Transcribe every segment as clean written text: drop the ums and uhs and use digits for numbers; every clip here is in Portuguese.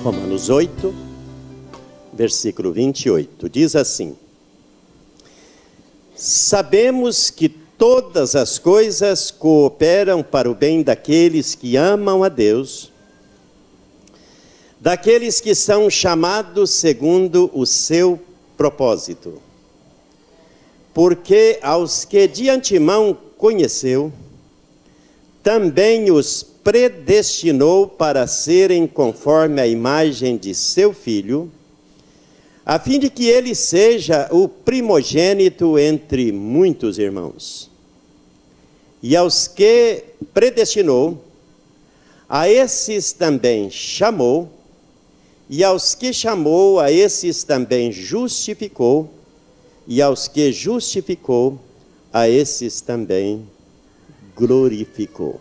Romanos 8, versículo 28, diz assim: sabemos que todas as coisas cooperam para o bem daqueles que amam a Deus, daqueles que são chamados segundo o seu propósito. Porque aos que de antemão conheceu, também os predestinou para serem conforme a imagem de seu Filho, a fim de que ele seja o primogênito entre muitos irmãos. E aos que predestinou, a esses também chamou, e aos que chamou, a esses também justificou, e aos que justificou, a esses também glorificou.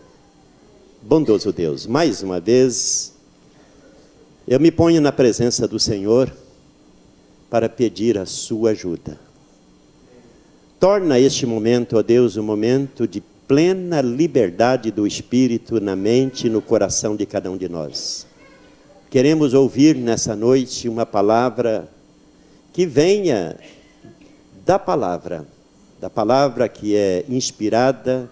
Bondoso Deus, mais uma vez, eu me ponho na presença do Senhor para pedir a sua ajuda. Torna este momento, ó Deus, um momento de plena liberdade do Espírito na mente e no coração de cada um de nós. Queremos ouvir nessa noite uma palavra que venha da palavra que é inspirada,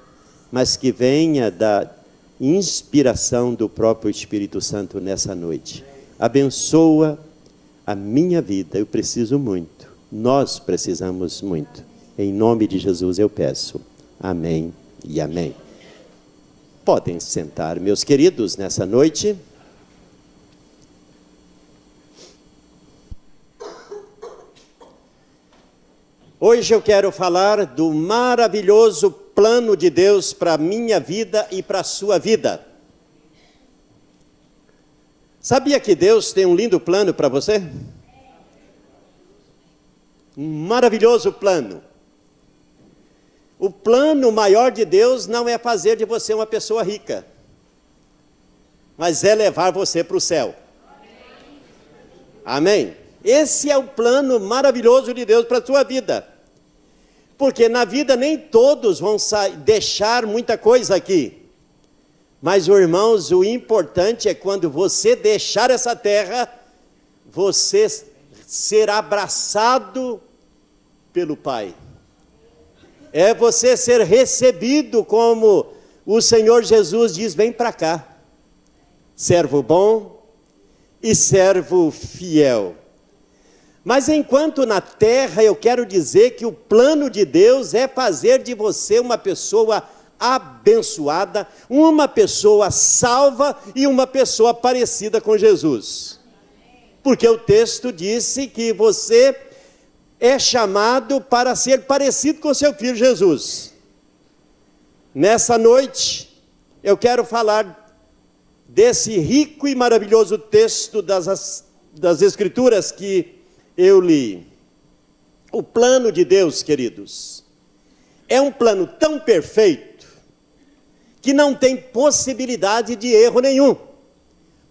mas que venha da inspiração do próprio Espírito Santo nessa noite. Abençoa a minha vida, eu preciso muito, nós precisamos muito. Em nome de Jesus eu peço. Amém e amém. Podem sentar, meus queridos, nessa noite. Hoje eu quero falar do maravilhoso plano de Deus para a minha vida e para a sua vida. Sabia que Deus tem um lindo plano para você? Um maravilhoso plano. O plano maior de Deus não é fazer de você uma pessoa rica, mas é levar você para o céu. Amém? Esse é o plano maravilhoso de Deus para a sua vida. Porque na vida nem todos vão deixar muita coisa aqui. Mas, irmãos, o importante é quando você deixar essa terra, você ser abraçado pelo Pai. É você ser recebido como o Senhor Jesus diz: vem para cá, servo bom e servo fiel. Mas enquanto na terra, eu quero dizer que o plano de Deus é fazer de você uma pessoa abençoada, uma pessoa salva e uma pessoa parecida com Jesus. Porque o texto disse que você é chamado para ser parecido com seu filho Jesus. Nessa noite, eu quero falar desse rico e maravilhoso texto das Escrituras que eu li. O plano de Deus, queridos, é um plano tão perfeito que não tem possibilidade de erro nenhum.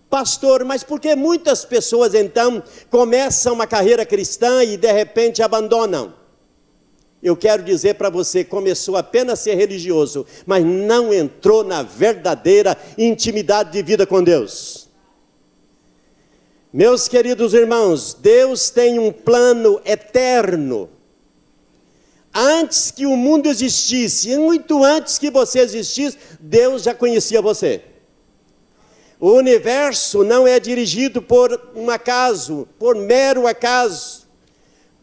Pastor, mas por que muitas pessoas então começam uma carreira cristã e de repente abandonam? Eu quero dizer para você, começou apenas a ser religioso, mas não entrou na verdadeira intimidade de vida com Deus. Meus queridos irmãos, Deus tem um plano eterno. Antes que o mundo existisse, muito antes que você existisse, Deus já conhecia você. O universo não é dirigido por um acaso, por mero acaso,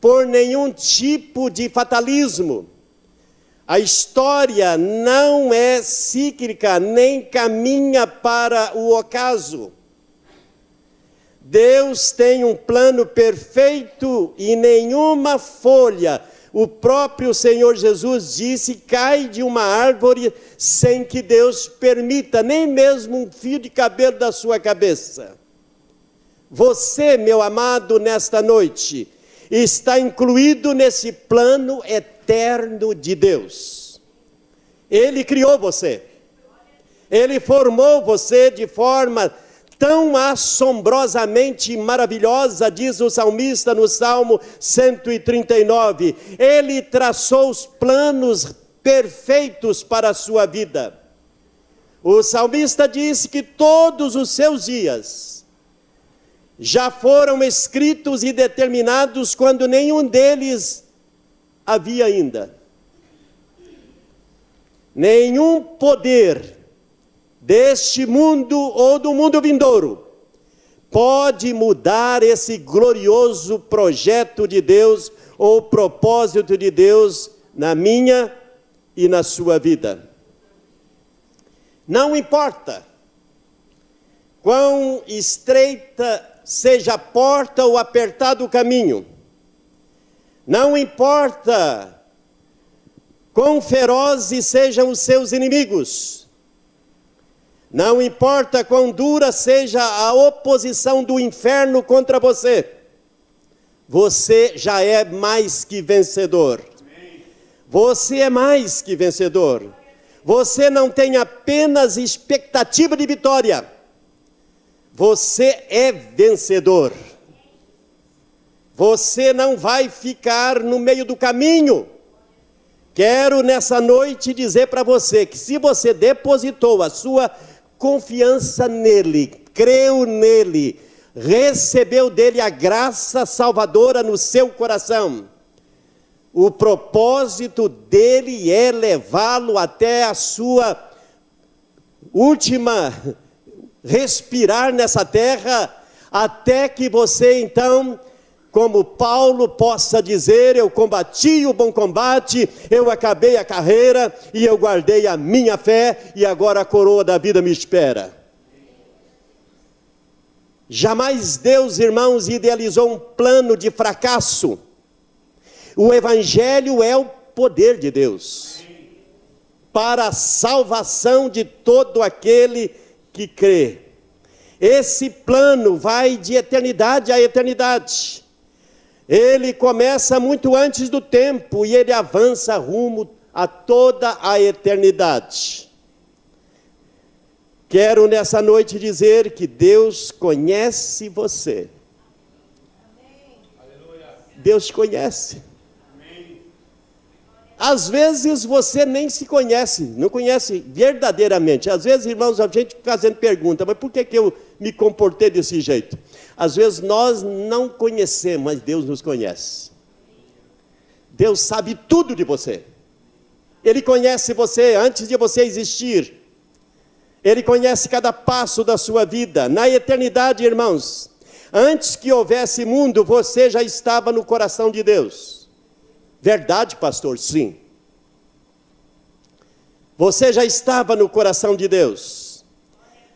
por nenhum tipo de fatalismo. A história não é cíclica, nem caminha para o ocaso. Deus tem um plano perfeito e nenhuma folha, o próprio Senhor Jesus disse, cai de uma árvore sem que Deus permita, nem mesmo um fio de cabelo da sua cabeça. Você, meu amado, nesta noite, está incluído nesse plano eterno de Deus. Ele criou você. Ele formou você de forma tão assombrosamente maravilhosa, diz o salmista no Salmo 139. Ele traçou os planos perfeitos para a sua vida. O salmista disse que todos os seus dias já foram escritos e determinados quando nenhum deles havia ainda. Nenhum poder deste mundo ou do mundo vindouro pode mudar esse glorioso projeto de Deus ou propósito de Deus na minha e na sua vida. Não importa quão estreita seja a porta ou apertado o caminho, não importa quão ferozes sejam os seus inimigos, não importa quão dura seja a oposição do inferno contra você, você já é mais que vencedor. Você é mais que vencedor. Você não tem apenas expectativa de vitória, você é vencedor. Você não vai ficar no meio do caminho. Quero nessa noite dizer para você que se você depositou a sua confiança nele, creu nele, recebeu dele a graça salvadora no seu coração, o propósito dele é levá-lo até a sua última respirar nessa terra, até que você então, como Paulo, possa dizer: eu combati o bom combate, eu acabei a carreira e eu guardei a minha fé, e agora a coroa da vida me espera. Jamais Deus, irmãos, idealizou um plano de fracasso. O Evangelho é o poder de Deus para a salvação de todo aquele que crê. Esse plano vai de eternidade a eternidade. Ele começa muito antes do tempo e ele avança rumo a toda a eternidade. Quero nessa noite dizer que Deus conhece você. Deus te conhece. Às vezes você nem se conhece, não conhece verdadeiramente. Às vezes, irmãos, a gente fica fazendo pergunta: mas por que eu me comportei desse jeito? Às vezes nós não conhecemos, mas Deus nos conhece. Deus sabe tudo de você. Ele conhece você antes de você existir. Ele conhece cada passo da sua vida. Na eternidade, irmãos, antes que houvesse mundo, você já estava no coração de Deus. Verdade, pastor? Sim. Você já estava no coração de Deus.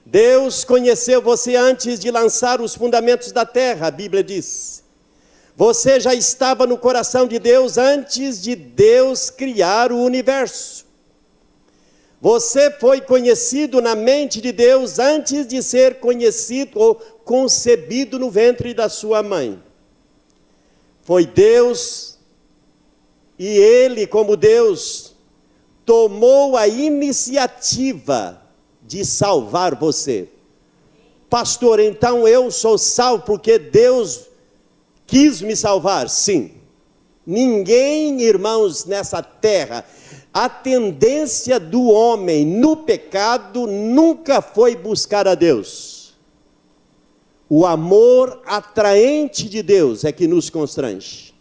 Deus conheceu você antes de lançar os fundamentos da terra, a Bíblia diz. Você já estava no coração de Deus antes de Deus criar o universo. Você foi conhecido na mente de Deus antes de ser conhecido ou concebido no ventre da sua mãe. Foi Deus, e Ele, como Deus, tomou a iniciativa de salvar você. Pastor, então eu sou salvo porque Deus quis me salvar? Sim. Ninguém, irmãos, nessa terra, a tendência do homem no pecado nunca foi buscar a Deus. O amor atraente de Deus é que nos constrange.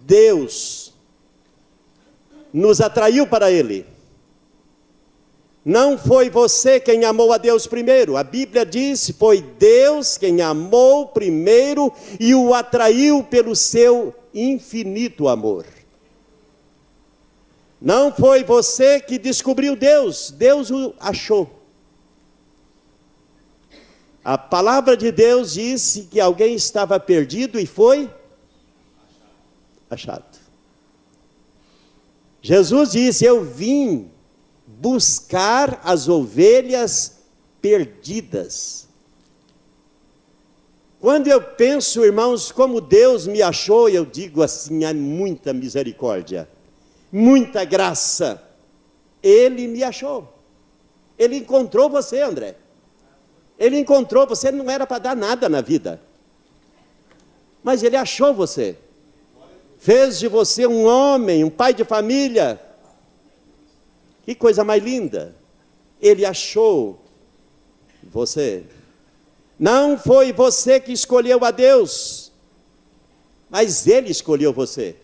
Deus nos atraiu para Ele. Não foi você quem amou a Deus primeiro. A Bíblia diz: foi Deus quem amou primeiro e o atraiu pelo seu infinito amor. Não foi você que descobriu Deus, Deus o achou. A palavra de Deus disse que alguém estava perdido e foi achado. Jesus disse: eu vim buscar as ovelhas perdidas. Quando eu penso, irmãos, como Deus me achou, eu digo assim: há muita misericórdia, muita graça. Ele me achou. Ele encontrou você, André. Ele encontrou você, não era para dar nada na vida, mas Ele achou você. Fez de você um homem, um pai de família. Que coisa mais linda. Ele achou você. Não foi você que escolheu a Deus, mas Ele escolheu você.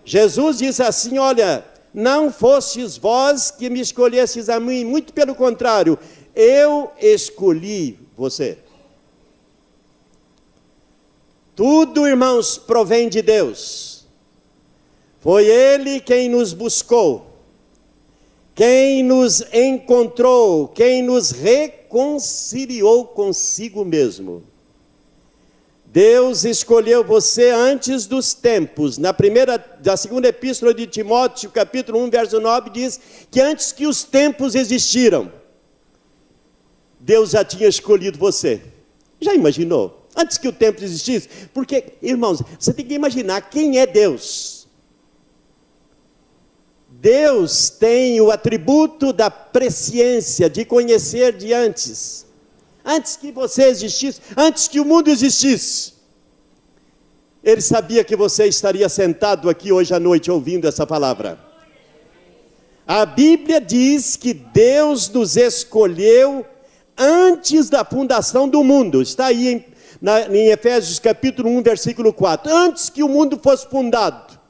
Jesus disse assim: olha, não fostes vós que me escolhestes a mim, muito pelo contrário, eu escolhi você. Tudo, irmãos, provém de Deus. Foi Ele quem nos buscou, quem nos encontrou, quem nos reconciliou consigo mesmo. Deus escolheu você antes dos tempos. Da segunda epístola de Timóteo, capítulo 1, verso 9, diz que antes que os tempos existiram, Deus já tinha escolhido você. Já imaginou? Antes que o tempo existisse? Porque, irmãos, você tem que imaginar quem é Deus. Deus tem o atributo da presciência, de conhecer de antes. Antes que você existisse, antes que o mundo existisse, Ele sabia que você estaria sentado aqui hoje à noite ouvindo essa palavra. A Bíblia diz que Deus nos escolheu antes da fundação do mundo. Está aí em Efésios capítulo 1, versículo 4. Antes que o mundo fosse fundado,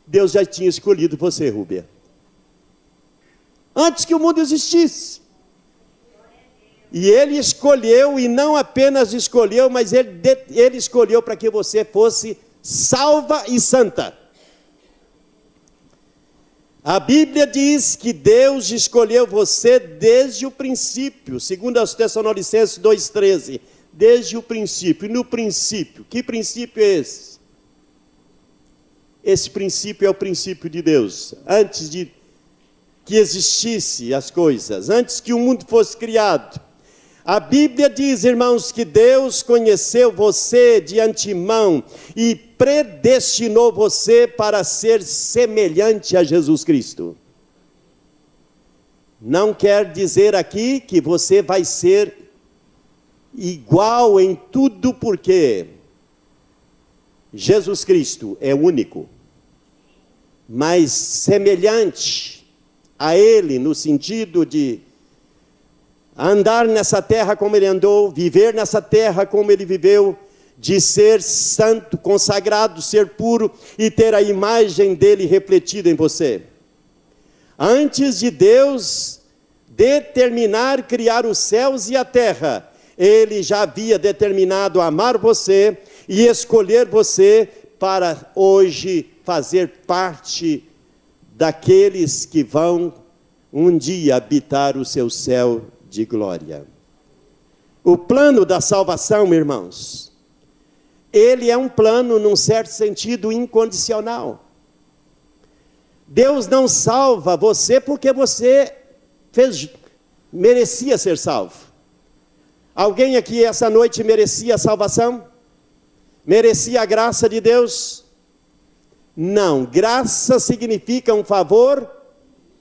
Deus já tinha escolhido você, Rúbia. Antes que o mundo existisse. E Ele escolheu, e não apenas escolheu, mas Ele escolheu para que você fosse salva e santa. A Bíblia diz que Deus escolheu você desde o princípio, segundo aos Tessalonicenses 2,13. Desde o princípio. E no princípio, que princípio é esse? Esse princípio é o princípio de Deus. Antes de que existisse as coisas, antes que o mundo fosse criado, a Bíblia diz, irmãos, que Deus conheceu você de antemão e predestinou você para ser semelhante a Jesus Cristo. Não quer dizer aqui que você vai ser igual em tudo, porque Jesus Cristo é único, mas semelhante a Ele no sentido de andar nessa terra como Ele andou, viver nessa terra como Ele viveu, de ser santo, consagrado, ser puro e ter a imagem dEle refletida em você. Antes de Deus determinar criar os céus e a terra, Ele já havia determinado amar você e escolher você para hoje fazer parte daqueles que vão um dia habitar o seu céu de glória. O plano da salvação, irmãos, ele é um plano, num certo sentido, incondicional. Deus não salva você porque você merecia ser salvo. Alguém aqui essa noite merecia a salvação? Merecia a graça de Deus? Não, graça significa um favor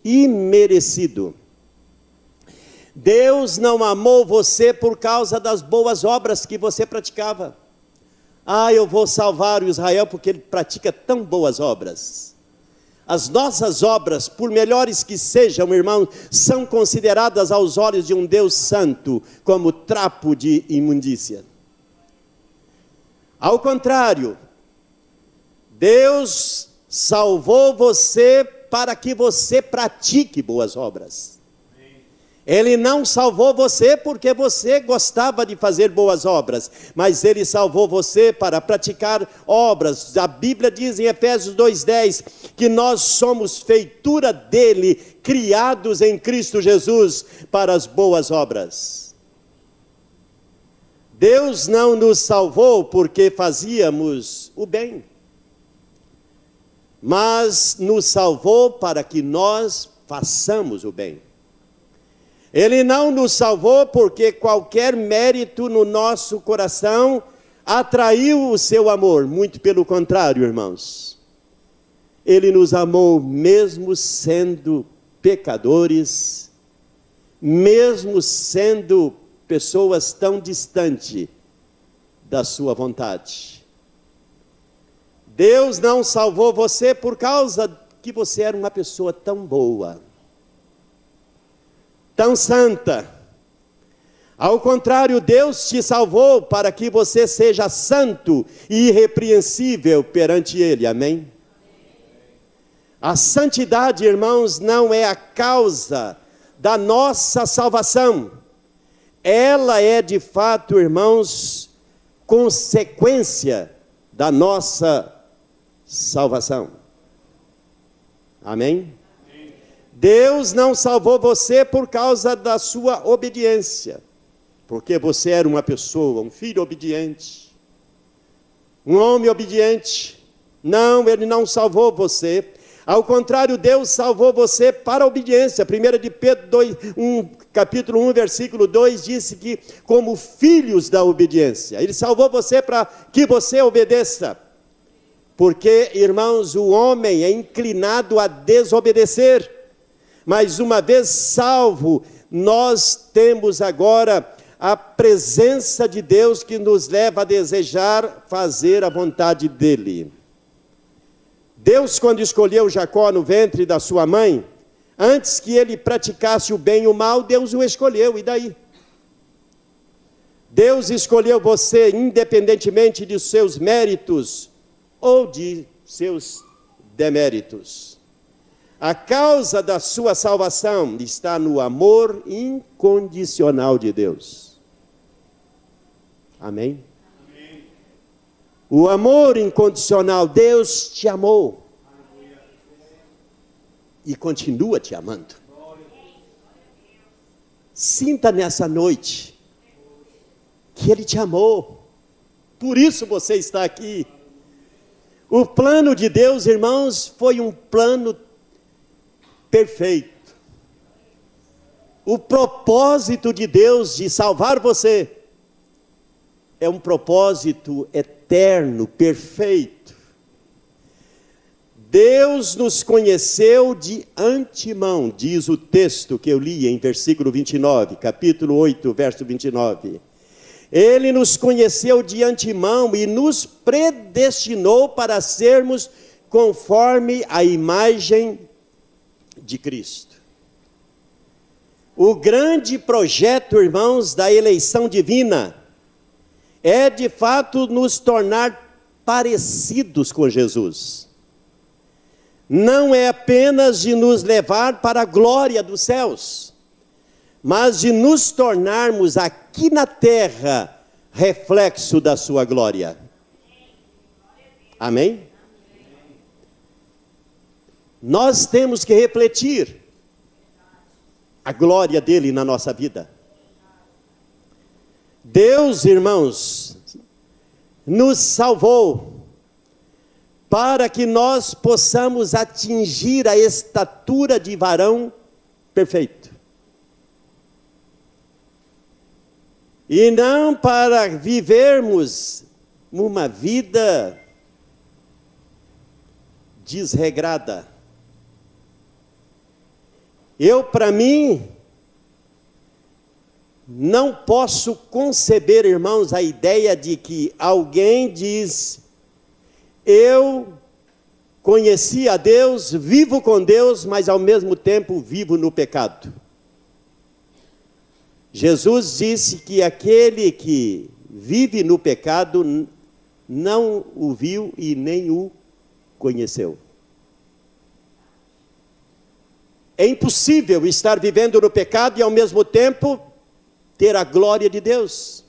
imerecido. Deus não amou você por causa das boas obras que você praticava. Eu vou salvar o Israel porque ele pratica tão boas obras. As nossas obras, por melhores que sejam, irmãos, são consideradas aos olhos de um Deus santo como trapo de imundícia. Ao contrário, Deus salvou você para que você pratique boas obras. Ele não salvou você porque você gostava de fazer boas obras, mas Ele salvou você para praticar obras. A Bíblia diz em Efésios 2,10 que nós somos feitura dEle, criados em Cristo Jesus para as boas obras. Deus não nos salvou porque fazíamos o bem, mas nos salvou para que nós façamos o bem. Ele não nos salvou porque qualquer mérito no nosso coração atraiu o seu amor. Muito pelo contrário, irmãos. Ele nos amou mesmo sendo pecadores, mesmo sendo pessoas tão distantes da sua vontade. Deus não salvou você por causa que você era uma pessoa tão boa, tão santa. Ao contrário, Deus te salvou para que você seja santo e irrepreensível perante Ele. Amém? A santidade, irmãos, não é a causa da nossa salvação. Ela é, de fato, irmãos, consequência da nossa salvação. Amém? Deus não salvou você por causa da sua obediência, porque você era uma pessoa, um filho obediente, um homem obediente. Não, Ele não salvou você. Ao contrário, Deus salvou você para a obediência. 1 de Pedro 2, capítulo 1, versículo 2, disse que como filhos da obediência. Ele salvou você para que você obedeça. Porque, irmãos, o homem é inclinado a desobedecer. Mas uma vez salvo, nós temos agora a presença de Deus que nos leva a desejar fazer a vontade dEle. Deus, quando escolheu Jacó no ventre da sua mãe, antes que ele praticasse o bem e o mal, Deus o escolheu, e daí? Deus escolheu você independentemente de seus méritos ou de seus deméritos. A causa da sua salvação está no amor incondicional de Deus. Amém? Amém. O amor incondicional, Deus te amou. E continua te amando. Sinta nessa noite que Ele te amou. Por isso você está aqui. O plano de Deus, irmãos, foi um plano perfeito. O propósito de Deus de salvar você é um propósito eterno, perfeito. Deus nos conheceu de antemão, diz o texto que eu li em versículo 29, capítulo 8, verso 29. Ele nos conheceu de antemão e nos predestinou para sermos conforme a imagem de Cristo. O grande projeto, irmãos, da eleição divina é de fato nos tornar parecidos com Jesus. Não é apenas de nos levar para a glória dos céus, mas de nos tornarmos aqui na terra reflexo da sua glória. Amém? Nós temos que refletir a glória dele na nossa vida. Deus, irmãos, nos salvou para que nós possamos atingir a estatura de varão perfeito. E não para vivermos uma vida desregrada. Para mim, não posso conceber, irmãos, a ideia de que alguém diz: eu conheci a Deus, vivo com Deus, mas ao mesmo tempo vivo no pecado. Jesus disse que aquele que vive no pecado não o viu e nem o conheceu. É impossível estar vivendo no pecado e ao mesmo tempo ter a glória de Deus,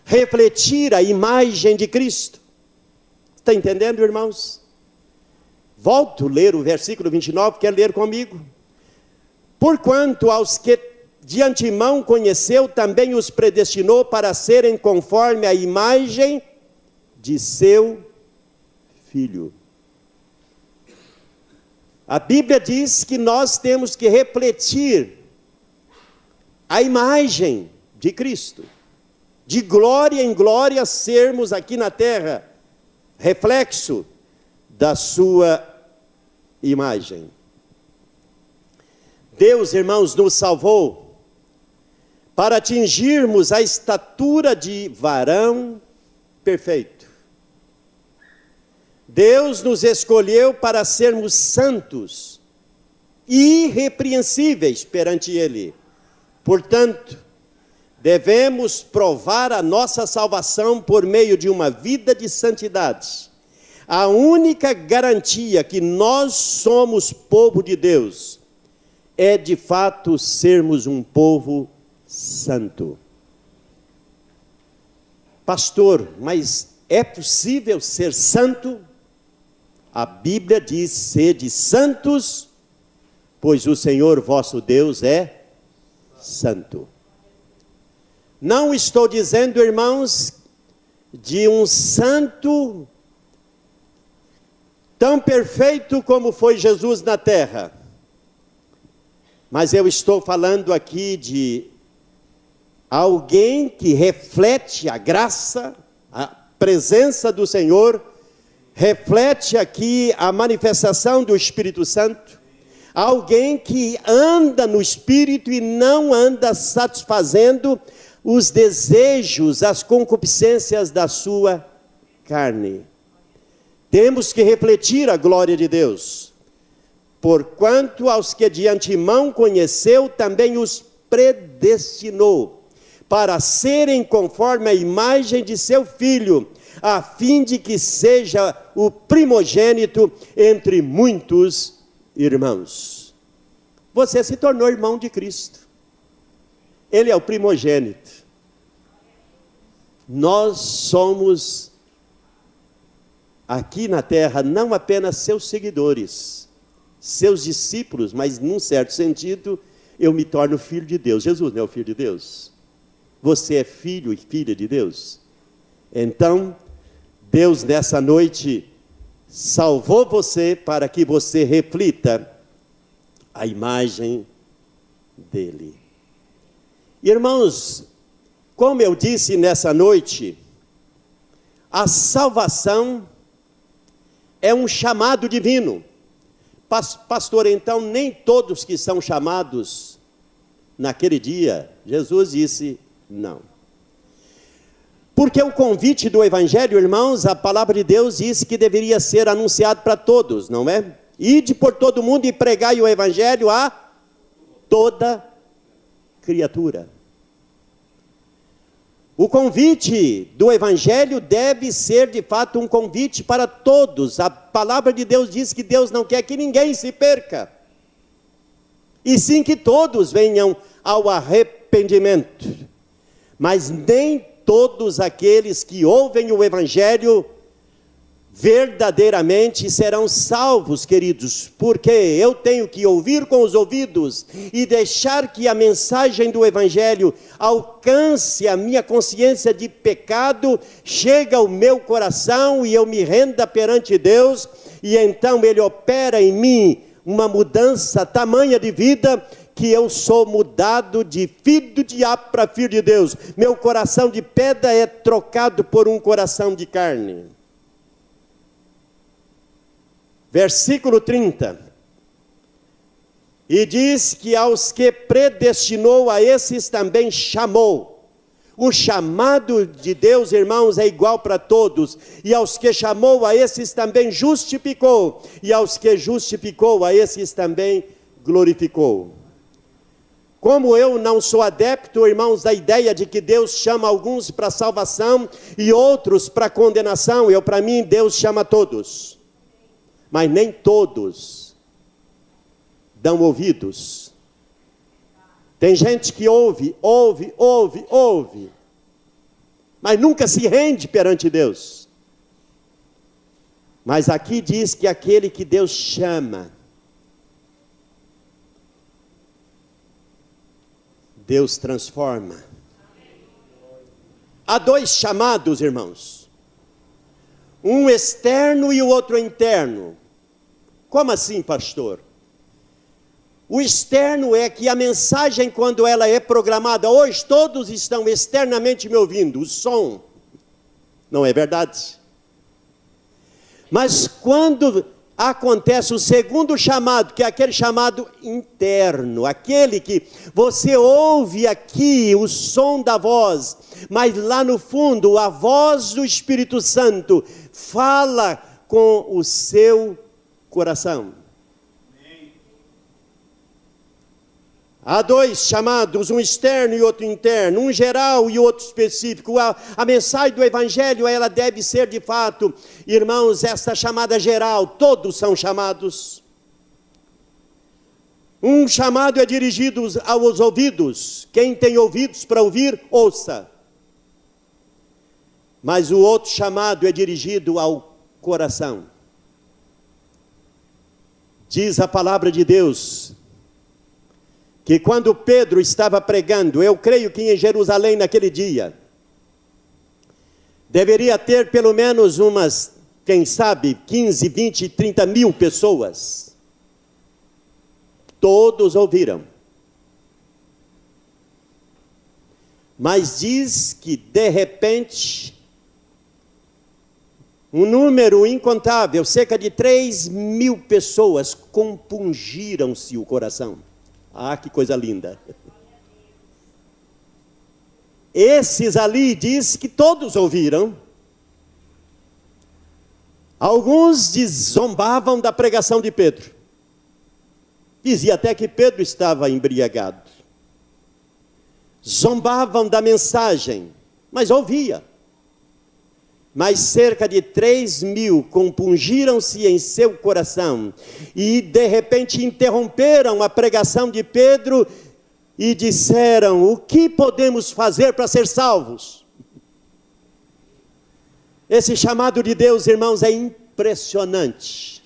refletir a imagem de Cristo. Está entendendo, irmãos? Volto a ler o versículo 29, quer ler comigo? Porquanto aos que de antemão conheceu, também os predestinou para serem conforme a imagem de seu Filho. A Bíblia diz que nós temos que refletir a imagem de Cristo. De glória em glória sermos aqui na terra reflexo da sua imagem. Deus, irmãos, nos salvou para atingirmos a estatura de varão perfeito. Deus nos escolheu para sermos santos e irrepreensíveis perante Ele. Portanto, devemos provar a nossa salvação por meio de uma vida de santidade. A única garantia que nós somos povo de Deus é de fato sermos um povo santo. Pastor, mas é possível ser santo? A Bíblia diz: sede santos, pois o Senhor vosso Deus é santo. Não estou dizendo, irmãos, de um santo tão perfeito como foi Jesus na terra. Mas eu estou falando aqui de alguém que reflete a graça, a presença do Senhor, reflete aqui a manifestação do Espírito Santo. Alguém que anda no Espírito e não anda satisfazendo os desejos, as concupiscências da sua carne. Temos que refletir a glória de Deus. Porquanto aos que de antemão conheceu, também os predestinou, para serem conforme a imagem de seu Filho, a fim de que seja o primogênito entre muitos irmãos. Você se tornou irmão de Cristo. Ele é o primogênito. Nós somos, aqui na terra, não apenas seus seguidores, seus discípulos, mas num certo sentido, eu me torno filho de Deus. Jesus não é o filho de Deus? Você é filho e filha de Deus? Então, Deus nessa noite salvou você para que você reflita a imagem dele. Irmãos, como eu disse nessa noite, a salvação é um chamado divino. Pastor, então nem todos que são chamados naquele dia, Jesus disse não. Porque o convite do Evangelho, irmãos, a palavra de Deus diz que deveria ser anunciado para todos, não é? Ide por todo mundo e pregai o Evangelho a toda criatura. O convite do Evangelho deve ser de fato um convite para todos. A palavra de Deus diz que Deus não quer que ninguém se perca, e sim que todos venham ao arrependimento. Mas nem todos aqueles que ouvem o Evangelho verdadeiramente serão salvos, queridos, porque eu tenho que ouvir com os ouvidos e deixar que a mensagem do Evangelho alcance a minha consciência de pecado, chegue ao meu coração e eu me renda perante Deus, e então Ele opera em mim uma mudança tamanha de vida, que eu sou mudado de filho do diabo para filho de Deus. Meu coração de pedra é trocado por um coração de carne. Versículo 30. E diz que aos que predestinou, a esses também chamou. O chamado de Deus, irmãos, é igual para todos. E aos que chamou, a esses também justificou. E aos que justificou, a esses também glorificou. Como eu não sou adepto, irmãos, da ideia de que Deus chama alguns para salvação e outros para condenação, para mim, Deus chama todos. Mas nem todos dão ouvidos. Tem gente que ouve, mas nunca se rende perante Deus. Mas aqui diz que aquele que Deus chama, Deus transforma. Há dois chamados, irmãos. Um externo e o outro interno. Como assim, pastor? O externo é que a mensagem, quando ela é programada, hoje todos estão externamente me ouvindo, o som. Não é verdade? Mas quando acontece o segundo chamado, que é aquele chamado interno, aquele que você ouve aqui o som da voz, mas lá no fundo a voz do Espírito Santo fala com o seu coração. Há dois chamados, um externo e outro interno, um geral e outro específico. A mensagem do Evangelho, ela deve ser de fato, irmãos, essa chamada geral, todos são chamados. Um chamado é dirigido aos ouvidos, quem tem ouvidos para ouvir, ouça. Mas o outro chamado é dirigido ao coração. Diz a palavra de Deus, que quando Pedro estava pregando, eu creio que em Jerusalém naquele dia, deveria ter pelo menos umas, quem sabe, 15, 20, 30 mil pessoas. Todos ouviram. Mas diz que de repente, um número incontável, cerca de 3 mil pessoas, compungiram-se o coração. Ah, que coisa linda. Esses ali diz que todos ouviram. Alguns zombavam da pregação de Pedro. Dizia até que Pedro estava embriagado. Zombavam da mensagem, mas ouvia. Mas cerca de 3 mil compungiram-se em seu coração e de repente interromperam a pregação de Pedro e disseram: o que podemos fazer para ser salvos? Esse chamado de Deus, irmãos, é impressionante.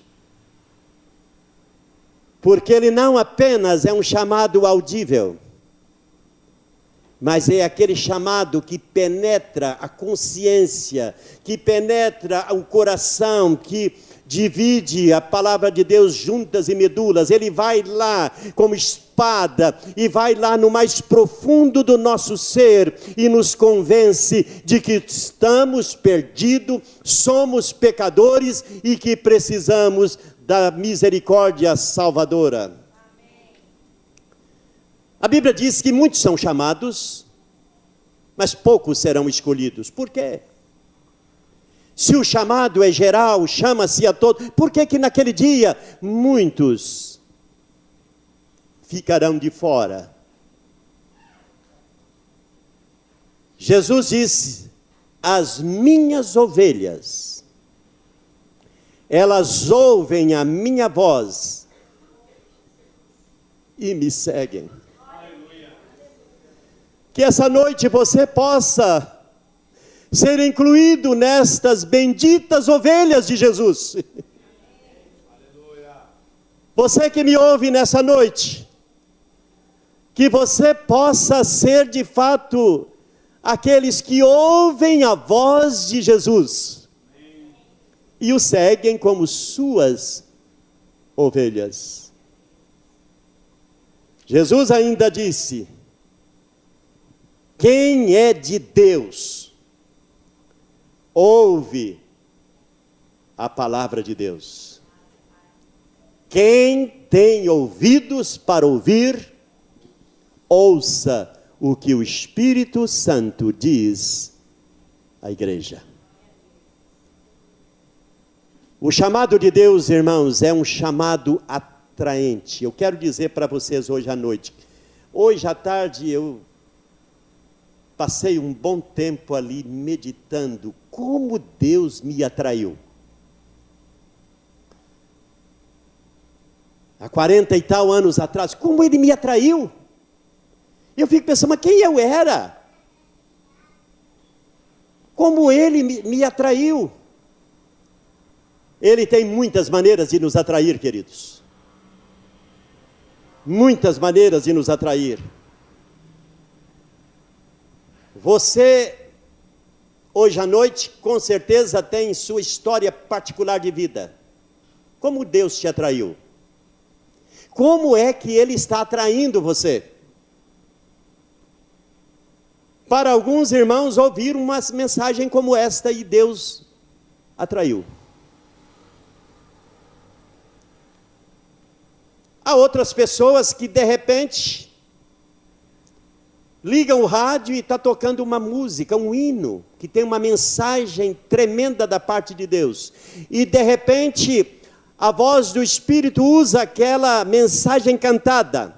Porque ele não apenas é um chamado audível, mas é aquele chamado que penetra a consciência, que penetra o coração, que divide a palavra de Deus juntas e medulas. Ele vai lá como espada e vai lá no mais profundo do nosso ser e nos convence de que estamos perdidos, somos pecadores e que precisamos da misericórdia salvadora. A Bíblia diz que muitos são chamados, mas poucos serão escolhidos. Por quê? Se o chamado é geral, chama-se a todos, por que que naquele dia muitos ficarão de fora? Jesus disse: as minhas ovelhas, elas ouvem a minha voz e me seguem. Que essa noite você possa ser incluído nestas benditas ovelhas de Jesus. Você que me ouve nessa noite, que você possa ser de fato aqueles que ouvem a voz de Jesus e o seguem como suas ovelhas. Jesus ainda disse: quem é de Deus, ouve a palavra de Deus. Quem tem ouvidos para ouvir, ouça o que o Espírito Santo diz à igreja. O chamado de Deus, irmãos, é um chamado atraente. Eu quero dizer para vocês hoje à noite. Hoje à tarde eu passei um bom tempo ali meditando como Deus me atraiu. Há 40 e tal anos atrás, como Ele me atraiu? Eu fico pensando, mas quem eu era? Como Ele me atraiu? Ele tem muitas maneiras de nos atrair, queridos. Muitas maneiras de nos atrair. Você, hoje à noite, com certeza tem sua história particular de vida. Como Deus te atraiu? Como é que Ele está atraindo você? Para alguns irmãos, ouvir uma mensagem como esta e Deus atraiu. Há outras pessoas que de repente ligam o rádio e está tocando uma música, um hino, que tem uma mensagem tremenda da parte de Deus. E de repente, a voz do Espírito usa aquela mensagem cantada.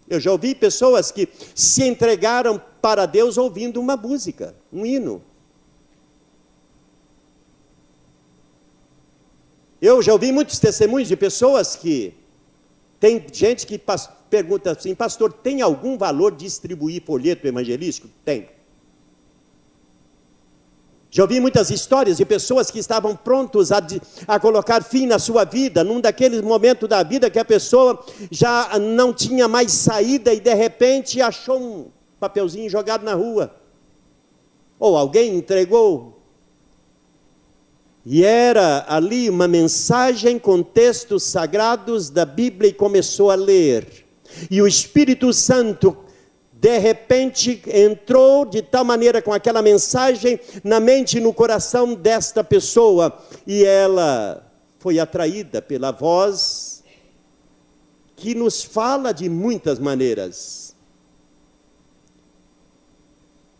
Eu já ouvi pessoas que se entregaram para Deus ouvindo uma música, um hino. Eu já ouvi muitos testemunhos de pessoas que... Tem gente que pergunta assim, pastor, tem algum valor distribuir folheto evangelístico? Tem. Já ouvi muitas histórias de pessoas que estavam prontos a colocar fim na sua vida, num daqueles momentos da vida que a pessoa já não tinha mais saída e de repente achou um papelzinho jogado na rua. Ou alguém entregou. E era ali uma mensagem com textos sagrados da Bíblia e começou a ler. E o Espírito Santo, de repente, entrou de tal maneira com aquela mensagem na mente e no coração desta pessoa. E ela foi atraída pela voz que nos fala de muitas maneiras.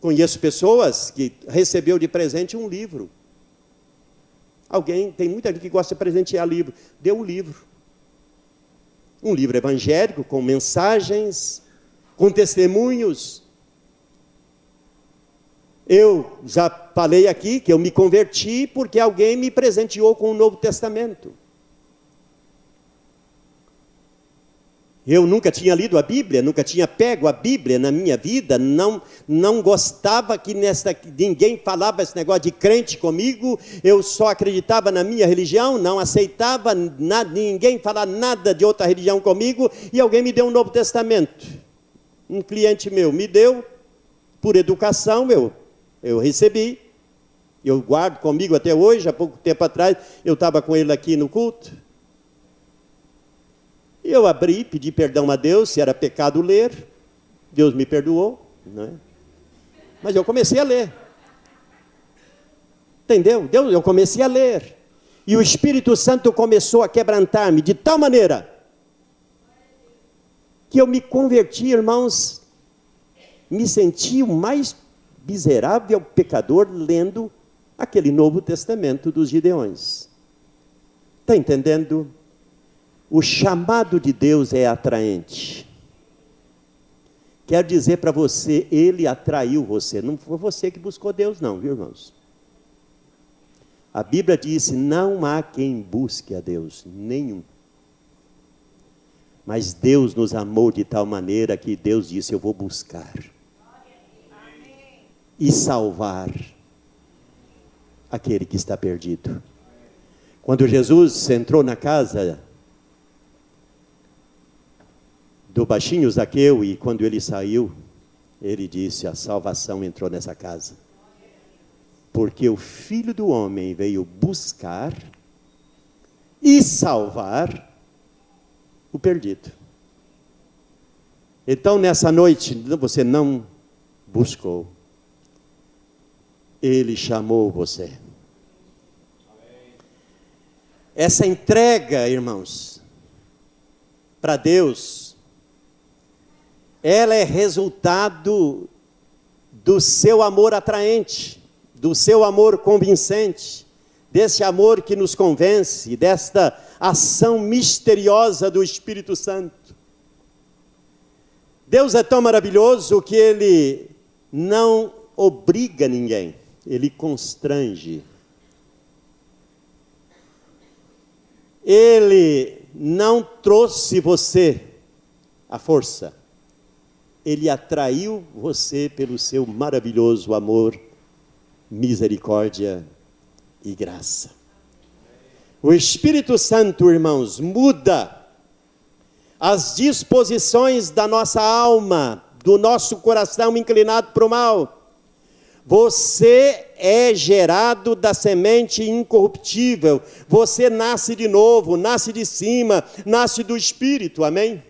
Conheço pessoas que recebeu de presente um livro. Tem muita gente que gosta de presentear livro. Deu um livro. Um livro evangélico, com mensagens, com testemunhos. Eu já falei aqui que eu me converti porque alguém me presenteou com o Novo Testamento. Eu nunca tinha lido a Bíblia, nunca tinha pego a Bíblia na minha vida, não gostava que ninguém falava esse negócio de crente comigo, eu só acreditava na minha religião, não aceitava ninguém falar nada de outra religião comigo, e alguém me deu um Novo Testamento. Um cliente meu me deu, por educação, eu recebi, eu guardo comigo até hoje. Há pouco tempo atrás, eu estava com ele aqui no culto. Eu abri, pedi perdão a Deus, se era pecado ler, Deus me perdoou, não é? Mas eu comecei a ler. Entendeu? Eu comecei a ler. E o Espírito Santo começou a quebrantar-me de tal maneira que eu me converti, irmãos, me senti o mais miserável pecador lendo aquele Novo Testamento dos Gideões. Está entendendo? O chamado de Deus é atraente. Quero dizer para você, Ele atraiu você. Não foi você que buscou Deus não, viu, irmãos? A Bíblia diz, não há quem busque a Deus, nenhum. Mas Deus nos amou de tal maneira que Deus disse, eu vou buscar. E salvar aquele que está perdido. Quando Jesus entrou na casa do baixinho Zaqueu, e quando ele saiu, ele disse, a salvação entrou nessa casa. Porque o Filho do Homem veio buscar e salvar o perdido. Então, nessa noite, você não buscou. Ele chamou você. Essa entrega, irmãos, para Deus, ela é resultado do seu amor atraente, do seu amor convincente, desse amor que nos convence, desta ação misteriosa do Espírito Santo. Deus é tão maravilhoso que Ele não obriga ninguém, Ele constrange. Ele não trouxe você à força. Ele atraiu você pelo seu maravilhoso amor, misericórdia e graça. O Espírito Santo, irmãos, muda as disposições da nossa alma, do nosso coração inclinado para o mal. Você é gerado da semente incorruptível. Você nasce de novo, nasce de cima, nasce do Espírito, amém?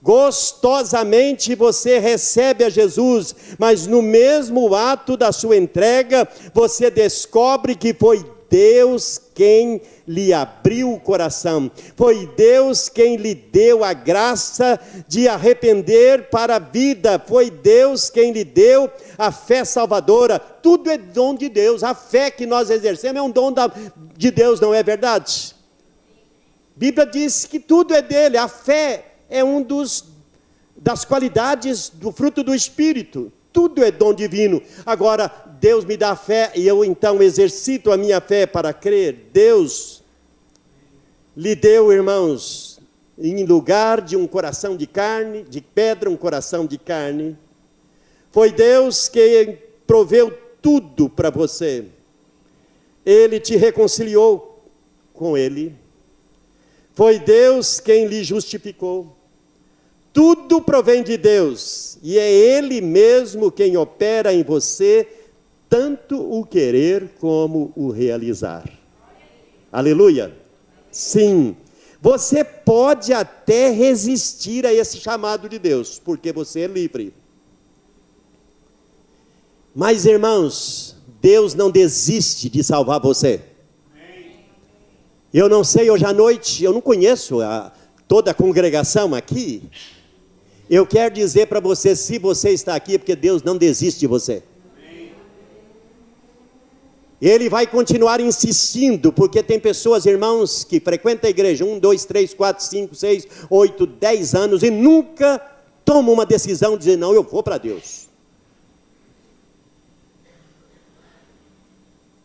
Gostosamente você recebe a Jesus, mas no mesmo ato da sua entrega, você descobre que foi Deus quem lhe abriu o coração, foi Deus quem lhe deu a graça de arrepender para a vida, foi Deus quem lhe deu a fé salvadora. Tudo é dom de Deus, a fé que nós exercemos é um dom de Deus, não é verdade? A Bíblia diz que tudo é dele, a fé é um dos das qualidades do fruto do Espírito. Tudo é dom divino. Agora, Deus me dá fé e eu então exercito a minha fé para crer. Deus lhe deu, irmãos, em lugar de um coração de carne, de pedra, um coração de carne. Foi Deus que proveu tudo para você. Ele te reconciliou com Ele. Foi Deus quem lhe justificou. Tudo provém de Deus, e é Ele mesmo quem opera em você, tanto o querer como o realizar. Aleluia! Sim, você pode até resistir a esse chamado de Deus, porque você é livre. Mas, irmãos, Deus não desiste de salvar você. Eu não sei, hoje à noite, eu não conheço toda a congregação aqui. Eu quero dizer para você, se você está aqui, é porque Deus não desiste de você. Ele vai continuar insistindo, porque tem pessoas, irmãos, que frequentam a igreja 1, 2, 3, 4, 5, 6, 8, 10 anos e nunca tomam uma decisão de dizer, não, eu vou para Deus.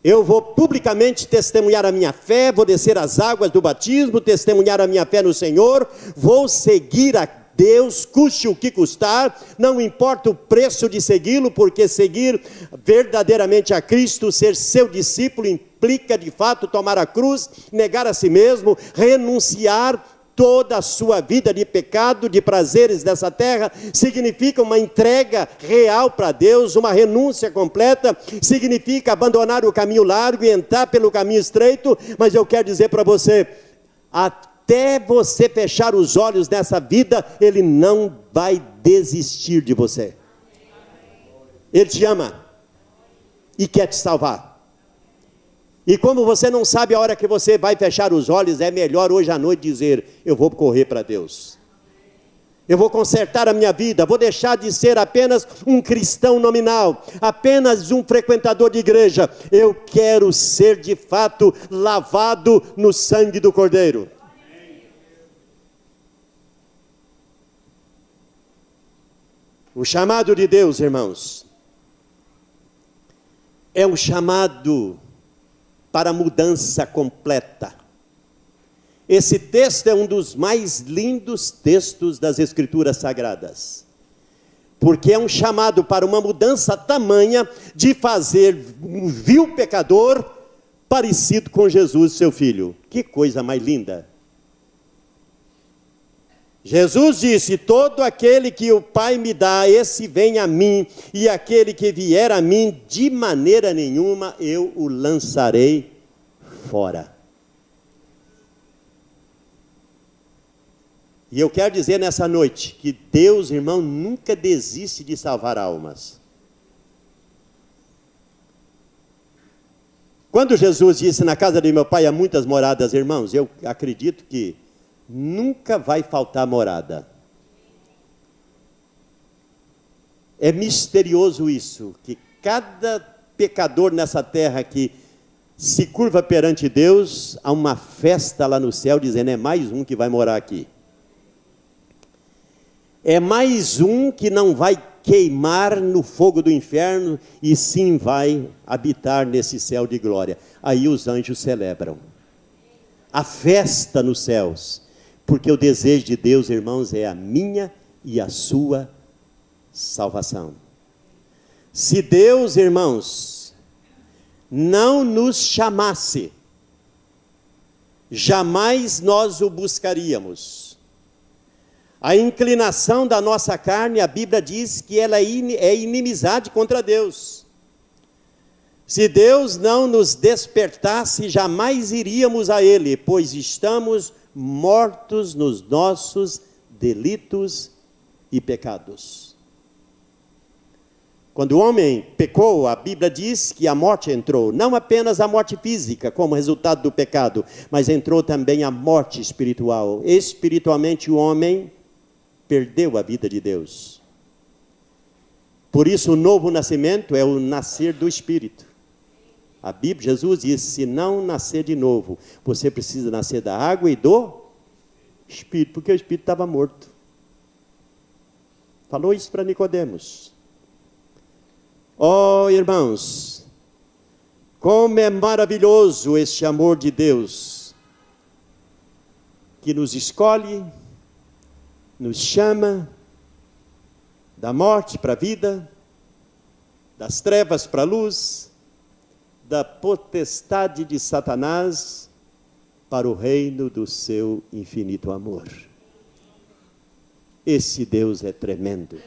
Eu vou publicamente testemunhar a minha fé, vou descer as águas do batismo, testemunhar a minha fé no Senhor, vou seguir a Deus, custe o que custar, não importa o preço de segui-lo, porque seguir verdadeiramente a Cristo, ser seu discípulo, implica de fato tomar a cruz, negar a si mesmo, renunciar toda a sua vida de pecado, de prazeres dessa terra, significa uma entrega real para Deus, uma renúncia completa, significa abandonar o caminho largo e entrar pelo caminho estreito. Mas eu quero dizer para você, até você fechar os olhos nessa vida, Ele não vai desistir de você. Ele te ama e quer te salvar. E como você não sabe a hora que você vai fechar os olhos, é melhor hoje à noite dizer, eu vou correr para Deus. Eu vou consertar a minha vida, vou deixar de ser apenas um cristão nominal, apenas um frequentador de igreja. Eu quero ser de fato lavado no sangue do Cordeiro. O chamado de Deus, irmãos, é um chamado para mudança completa. Esse texto é um dos mais lindos textos das Escrituras Sagradas, porque é um chamado para uma mudança tamanha de fazer um vil pecador parecido com Jesus, seu Filho. Que coisa mais linda! Jesus disse, todo aquele que o Pai me dá, esse vem a mim, e aquele que vier a mim, de maneira nenhuma eu o lançarei fora. E eu quero dizer nessa noite, que Deus, irmão, nunca desiste de salvar almas. Quando Jesus disse, na casa de meu Pai há muitas moradas, irmãos, eu acredito que nunca vai faltar morada. É misterioso isso, que cada pecador nessa terra que se curva perante Deus, há uma festa lá no céu dizendo, é mais um que vai morar aqui. É mais um que não vai queimar no fogo do inferno, e sim vai habitar nesse céu de glória. Aí os anjos celebram a festa nos céus. Porque o desejo de Deus, irmãos, é a minha e a sua salvação. Se Deus, irmãos, não nos chamasse, jamais nós o buscaríamos. A inclinação da nossa carne, a Bíblia diz que ela é inimizade contra Deus. Se Deus não nos despertasse, jamais iríamos a Ele, pois estamos mortos nos nossos delitos e pecados. Quando o homem pecou, a Bíblia diz que a morte entrou, não apenas a morte física como resultado do pecado, mas entrou também a morte espiritual. Espiritualmente o homem perdeu a vida de Deus. Por isso o novo nascimento é o nascer do Espírito. A Bíblia, Jesus disse, se não nascer de novo, você precisa nascer da água e do Espírito, porque o Espírito estava morto. Falou isso para Nicodemos. Oh, irmãos, como é maravilhoso este amor de Deus, que nos escolhe, nos chama da morte para a vida, das trevas para a luz, da potestade de Satanás para o reino do seu infinito amor. Esse Deus é tremendo,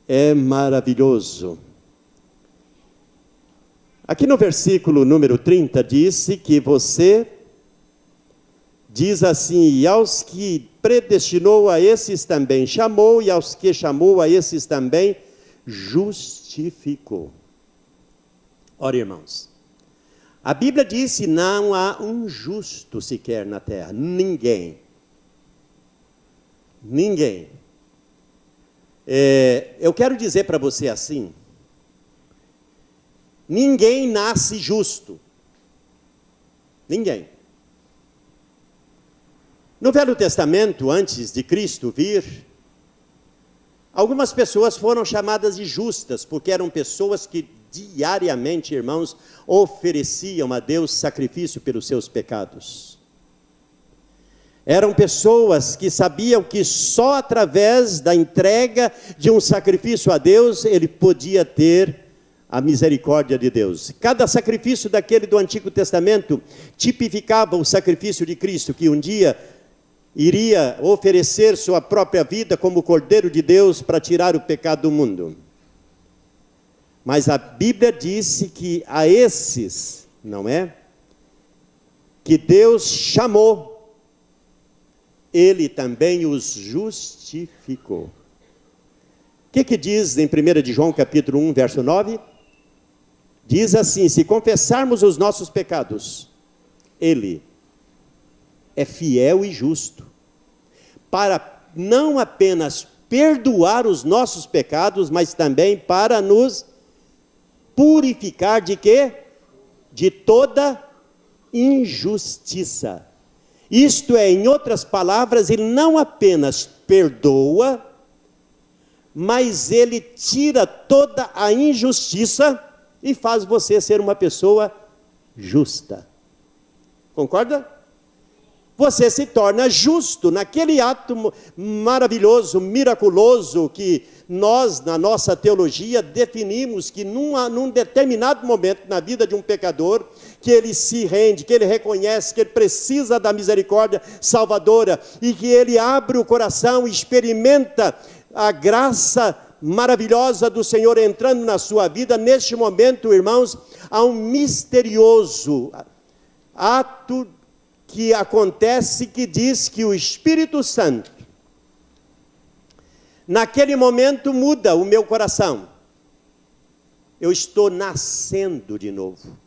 é maravilhoso. Aqui no versículo número 30 disse que você diz assim: e aos que predestinou, a esses também chamou, e aos que chamou, a esses também justificou. Ora, irmãos, a Bíblia diz que não há um justo sequer na terra. Ninguém. Ninguém. Eu quero dizer para você assim: ninguém nasce justo. Ninguém. No Velho Testamento, antes de Cristo vir, algumas pessoas foram chamadas de justas, porque eram pessoas que diariamente, irmãos, ofereciam a Deus sacrifício pelos seus pecados. Eram pessoas que sabiam que só através da entrega de um sacrifício a Deus, ele podia ter a misericórdia de Deus. Cada sacrifício daquele do Antigo Testamento tipificava o sacrifício de Cristo, que um dia iria oferecer sua própria vida como Cordeiro de Deus para tirar o pecado do mundo. Mas a Bíblia disse que a esses, não é? Que Deus chamou, Ele também os justificou. O que diz em 1 de João capítulo 1, verso 9? Diz assim: se confessarmos os nossos pecados, Ele é fiel e justo, para não apenas perdoar os nossos pecados, mas também para nos purificar de quê? De toda injustiça. Isto é, em outras palavras, ele não apenas perdoa, mas ele tira toda a injustiça e faz você ser uma pessoa justa. Concorda? Você se torna justo naquele ato maravilhoso, miraculoso, que nós, na nossa teologia, definimos que num determinado momento na vida de um pecador, que ele se rende, que ele reconhece que ele precisa da misericórdia salvadora, e que ele abre o coração e experimenta a graça maravilhosa do Senhor entrando na sua vida. Neste momento, irmãos, há um misterioso ato que acontece, que diz que o Espírito Santo, naquele momento, muda o meu coração. Eu estou nascendo de novo.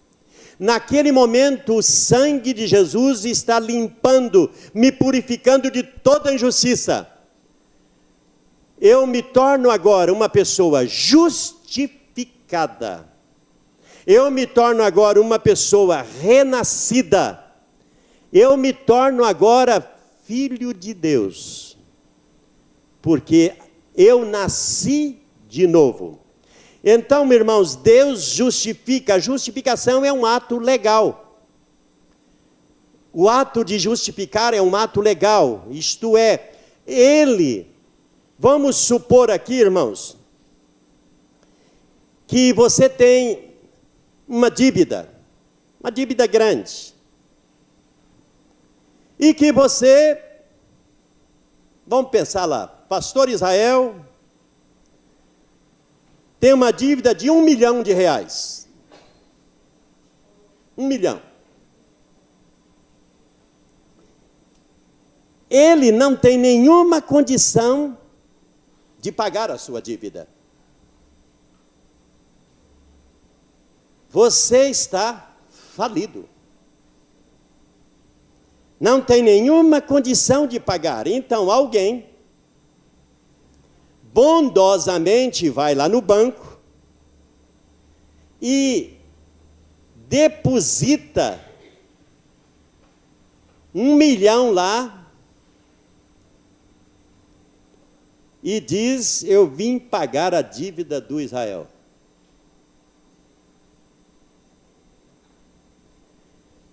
Naquele momento, o sangue de Jesus está limpando, me purificando de toda injustiça. Eu me torno agora uma pessoa justificada. Eu me torno agora uma pessoa renascida. Eu me torno agora filho de Deus, porque eu nasci de novo. Então, irmãos, Deus justifica. A justificação é um ato legal. O ato de justificar é um ato legal. Isto é, Ele, vamos supor aqui, irmãos, que você tem uma dívida grande. E que você, vamos pensar lá, pastor Israel tem uma dívida de R$1 milhão. R$1 milhão. Ele não tem nenhuma condição de pagar a sua dívida. Você está falido. Não tem nenhuma condição de pagar. Então alguém bondosamente vai lá no banco e deposita R$1 milhão lá, e diz: eu vim pagar a dívida do Israel.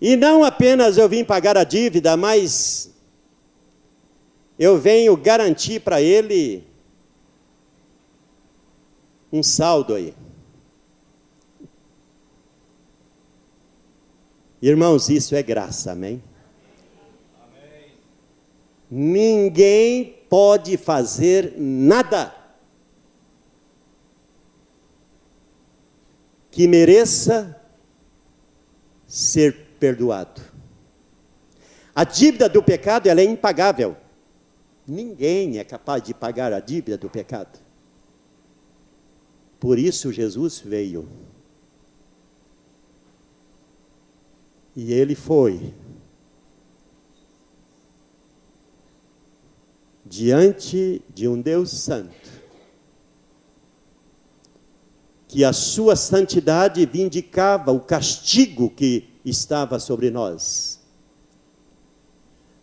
E não apenas eu vim pagar a dívida, mas eu venho garantir para ele um saldo aí. Irmãos, isso é graça, amém? Amém. Ninguém pode fazer nada que mereça ser perdoado. A dívida do pecado, ela é impagável. Ninguém é capaz de pagar a dívida do pecado. Por isso Jesus veio. E ele foi diante de um Deus santo, que a sua santidade vindicava o castigo que estava sobre nós.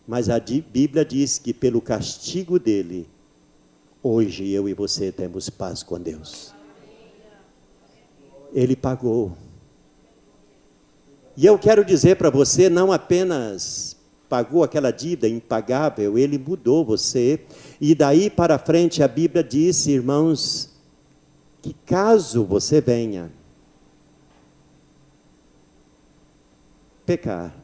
Mas a Bíblia diz que pelo castigo dele, hoje eu e você temos paz com Deus. Ele pagou. E eu quero dizer para você, não apenas pagou aquela dívida impagável, ele mudou você. E daí para frente a Bíblia diz, irmãos, que caso você venha pecar,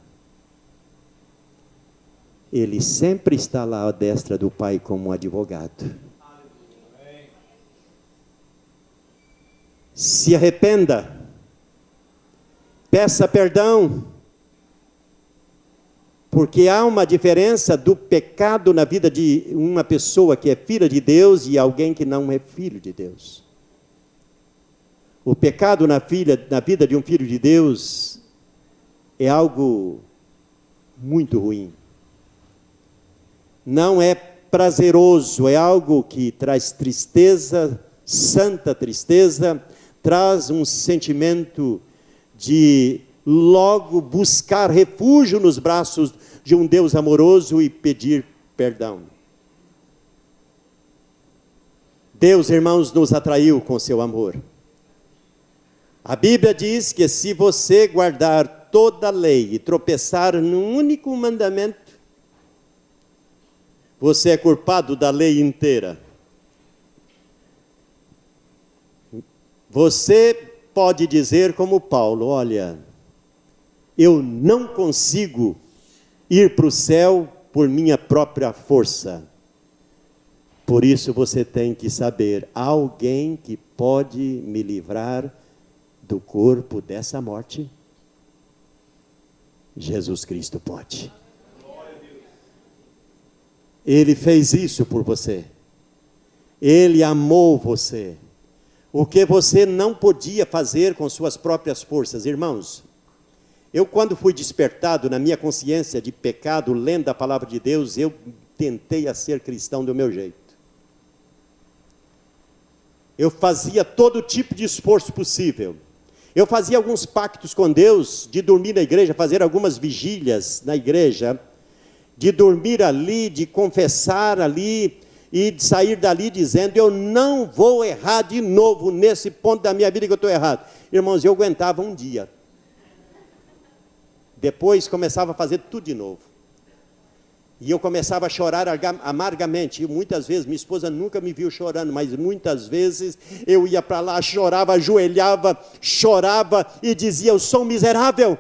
ele sempre está lá à destra do Pai como advogado. Se arrependa, peça perdão, porque há uma diferença do pecado na vida de uma pessoa que é filha de Deus e alguém que não é filho de Deus. O pecado na vida de um filho de Deus é algo muito ruim. Não é prazeroso, é algo que traz tristeza, santa tristeza, traz um sentimento de logo buscar refúgio nos braços de um Deus amoroso e pedir perdão. Deus, irmãos, nos atraiu com seu amor. A Bíblia diz que se você guardar toda a lei e tropeçar num único mandamento, você é culpado da lei inteira. Você pode dizer como Paulo, olha, eu não consigo ir para o céu por minha própria força. Por isso você tem que saber, há alguém que pode me livrar do corpo dessa morte? Jesus Cristo pode. Ele fez isso por você. Ele amou você. O que você não podia fazer com suas próprias forças. Irmãos, eu quando fui despertado na minha consciência de pecado, lendo a palavra de Deus, eu tentei a ser cristão do meu jeito. Eu fazia todo tipo de esforço possível. Eu fazia alguns pactos com Deus, de dormir na igreja, fazer algumas vigílias na igreja, de dormir ali, de confessar ali, e de sair dali dizendo, eu não vou errar de novo nesse ponto da minha vida que eu estou errado. Irmãos, eu aguentava um dia. Depois começava a fazer tudo de novo. E eu começava a chorar amargamente. E muitas vezes, minha esposa nunca me viu chorando, mas muitas vezes eu ia para lá, chorava, ajoelhava, chorava e dizia, eu sou um miserável.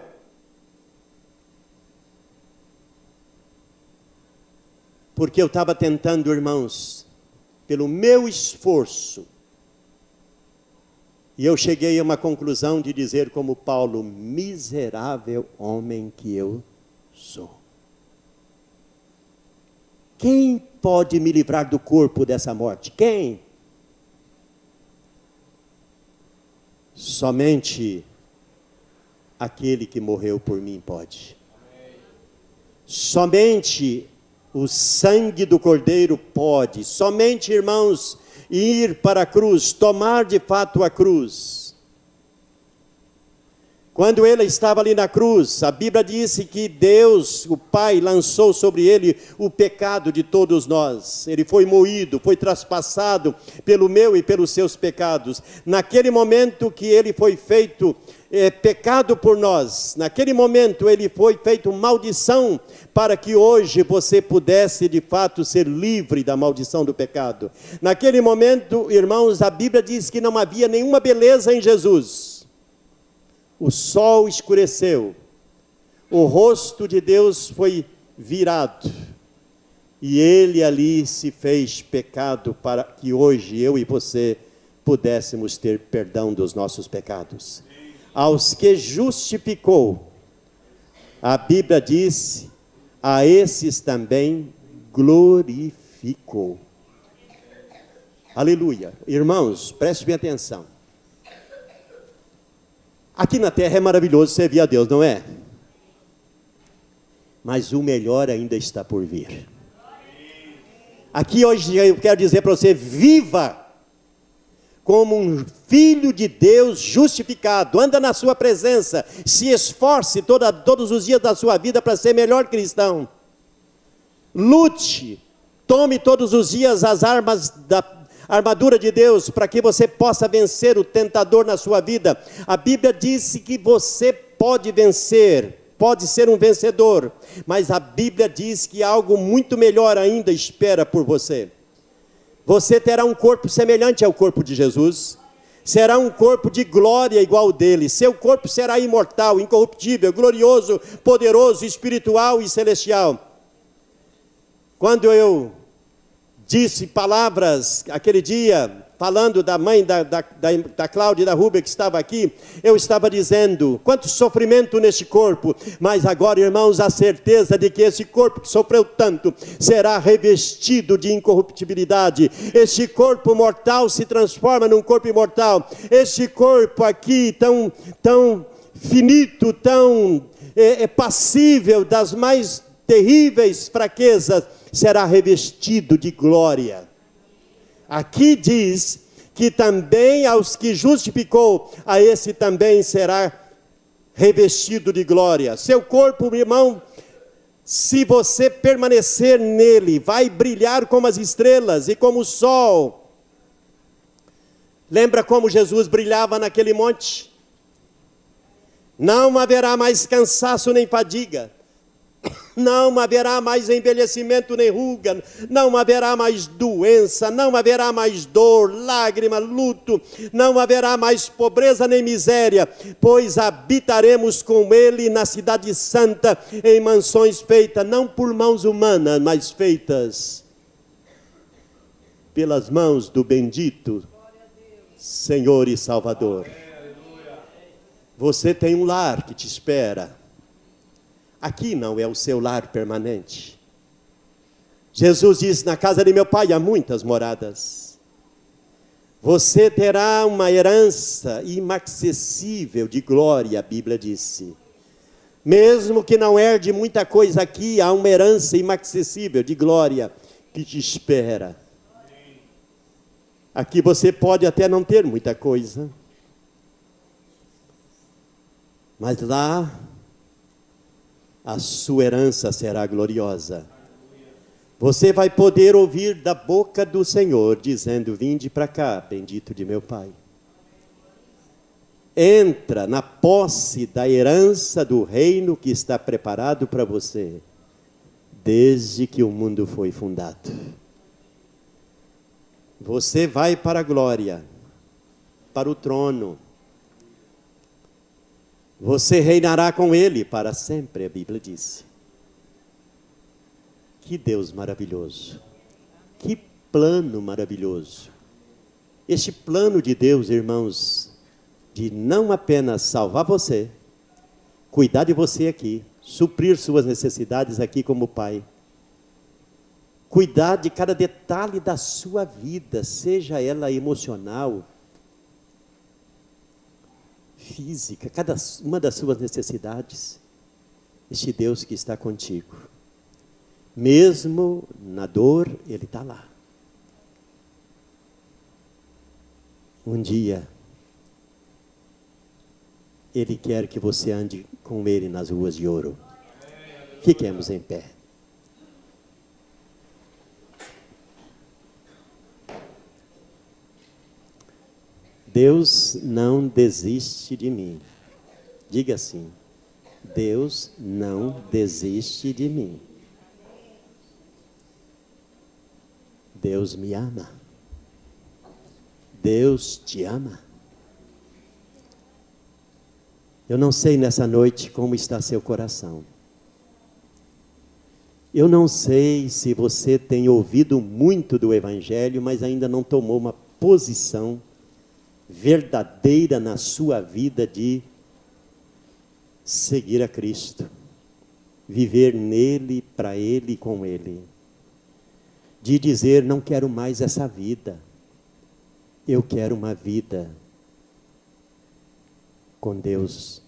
Porque eu estava tentando, irmãos, pelo meu esforço. E eu cheguei a uma conclusão de dizer como Paulo, miserável homem que eu sou. Quem pode me livrar do corpo dessa morte? Quem? Somente aquele que morreu por mim pode. Somente o sangue do Cordeiro pode. Somente, irmãos, ir para a cruz, tomar de fato a cruz. Quando ele estava ali na cruz, a Bíblia disse que Deus, o Pai, lançou sobre ele o pecado de todos nós. Ele foi moído, foi traspassado pelo meu e pelos seus pecados. Naquele momento que ele foi feito pecado por nós, naquele momento ele foi feito maldição, para que hoje você pudesse de fato ser livre da maldição do pecado. Naquele momento, irmãos, a Bíblia diz que não havia nenhuma beleza em Jesus. O sol escureceu, o rosto de Deus foi virado, e ele ali se fez pecado para que hoje eu e você pudéssemos ter perdão dos nossos pecados. Aos que justificou, a Bíblia diz, a esses também glorificou. Aleluia. Irmãos, preste bem atenção. Aqui na terra é maravilhoso servir a Deus, não é? Mas o melhor ainda está por vir. Aqui hoje eu quero dizer para você, viva como um filho de Deus justificado, anda na sua presença, se esforce todos os dias da sua vida para ser melhor cristão. Lute, tome todos os dias as armas da armadura de Deus, para que você possa vencer o tentador na sua vida. A Bíblia disse que você pode vencer, pode ser um vencedor, mas a Bíblia diz que algo muito melhor ainda espera por você. Você terá um corpo semelhante ao corpo de Jesus, será um corpo de glória igual ao dele, seu corpo será imortal, incorruptível, glorioso, poderoso, espiritual e celestial. Quando eu disse palavras aquele dia, falando da mãe da Cláudia e da Rúbia que estava aqui, eu estava dizendo, quanto sofrimento neste corpo, mas agora, irmãos, a certeza de que esse corpo que sofreu tanto, será revestido de incorruptibilidade. Este corpo mortal se transforma num corpo imortal. Este corpo aqui, tão finito, tão passível das mais terríveis fraquezas, será revestido de glória. Aqui diz que também aos que justificou, a esse também será revestido de glória. Seu corpo, irmão, se você permanecer nele, vai brilhar como as estrelas e como o sol. Lembra como Jesus brilhava naquele monte? Não haverá mais cansaço nem fadiga. Não haverá mais envelhecimento nem ruga, não haverá mais doença, não haverá mais dor, lágrima, luto, não haverá mais pobreza nem miséria, pois habitaremos com ele na cidade santa, em mansões feitas, não por mãos humanas, mas feitas pelas mãos do bendito Senhor e Salvador. Você tem um lar que te espera. Aqui não é o seu lar permanente. Jesus diz, na casa de meu pai há muitas moradas. Você terá uma herança inacessível de glória, a Bíblia disse. Mesmo que não herde muita coisa aqui, há uma herança inacessível de glória que te espera. Aqui você pode até não ter muita coisa, mas lá a sua herança será gloriosa. Você vai poder ouvir da boca do Senhor, dizendo, vinde para cá, bendito de meu Pai. Entra na posse da herança do reino que está preparado para você, desde que o mundo foi fundado. Você vai para a glória, para o trono. Você reinará com ele para sempre, a Bíblia diz. Que Deus maravilhoso. Que plano maravilhoso. Este plano de Deus, irmãos, de não apenas salvar você, cuidar de você aqui, suprir suas necessidades aqui como Pai, cuidar de cada detalhe da sua vida, seja ela emocional, física, cada uma das suas necessidades. Este Deus que está contigo, mesmo na dor, Ele está lá. Um dia, Ele quer que você ande com Ele nas ruas de ouro. Fiquemos em pé. Deus não desiste de mim. Diga assim: Deus não desiste de mim. Deus me ama. Deus te ama. Eu não sei nessa noite como está seu coração. Eu não sei se você tem ouvido muito do Evangelho, mas ainda não tomou uma posição verdadeira na sua vida de seguir a Cristo, viver nele, para Ele e com Ele, de dizer: não quero mais essa vida, eu quero uma vida com Deus,